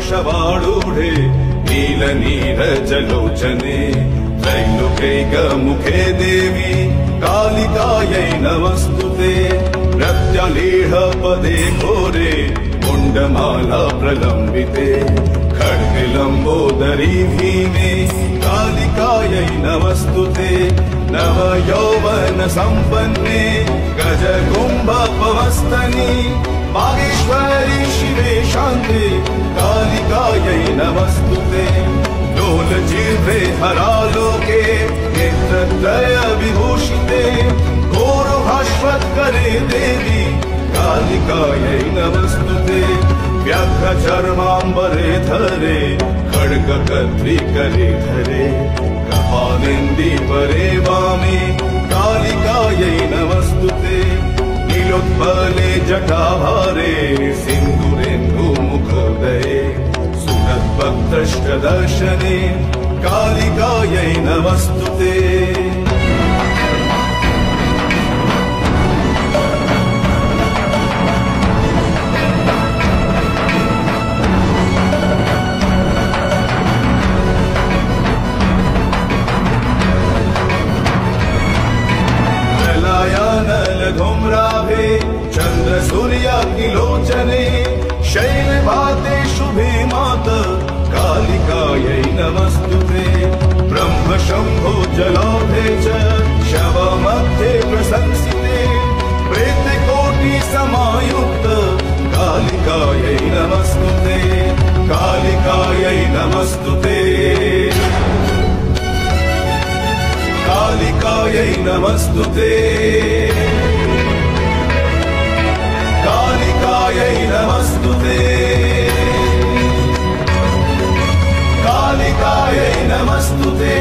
शवाडूढे नीलनीरजलोचने त्रैलोक्यैकमुखे देवी कालिकायै नमस्तुते प्रत्यलीढपदे घोरे मुण्डमाला प्रलम्बिते खड्गलम्बोदरी भीमे कालिकायै नमस्तुते नवयौवन सम्पन्ने गजकुम्भपवस्तनि मागेश्वरी शिवे शान्ते कालिकायै नमस्तुते लोलजिह्वे हरालोके नेत्रत्रय विभूषिते घोरभास्वत्करे देवी कालिकायै नमस्तुते व्याघ्रचर्माम्बरे धरे खड्गकर्त्रिकरे धरे कपालेन्दीवरे वामे कालिकायै नमस्तुते नीलोत्पले जटाभारे सिन्दूरेन्दुमुखोदये सुरद्भक्तष्टदर्शने कालिकायै नमस्तुते धूम्राभे चंद्र सूर्याग्निलोचने शैलभाते शुभे मात कालिकायै नमस्तुते ब्रह्म शंभो जलाभे च शवमध्ये प्रशंसिते प्रेतकोटि समायुक्त कालिकायै नमस्तुते कालिकायै नमस्तुते कालिकायै नमस्तुते कालिकायै नमस्तुते कालिकायै नमस्तुते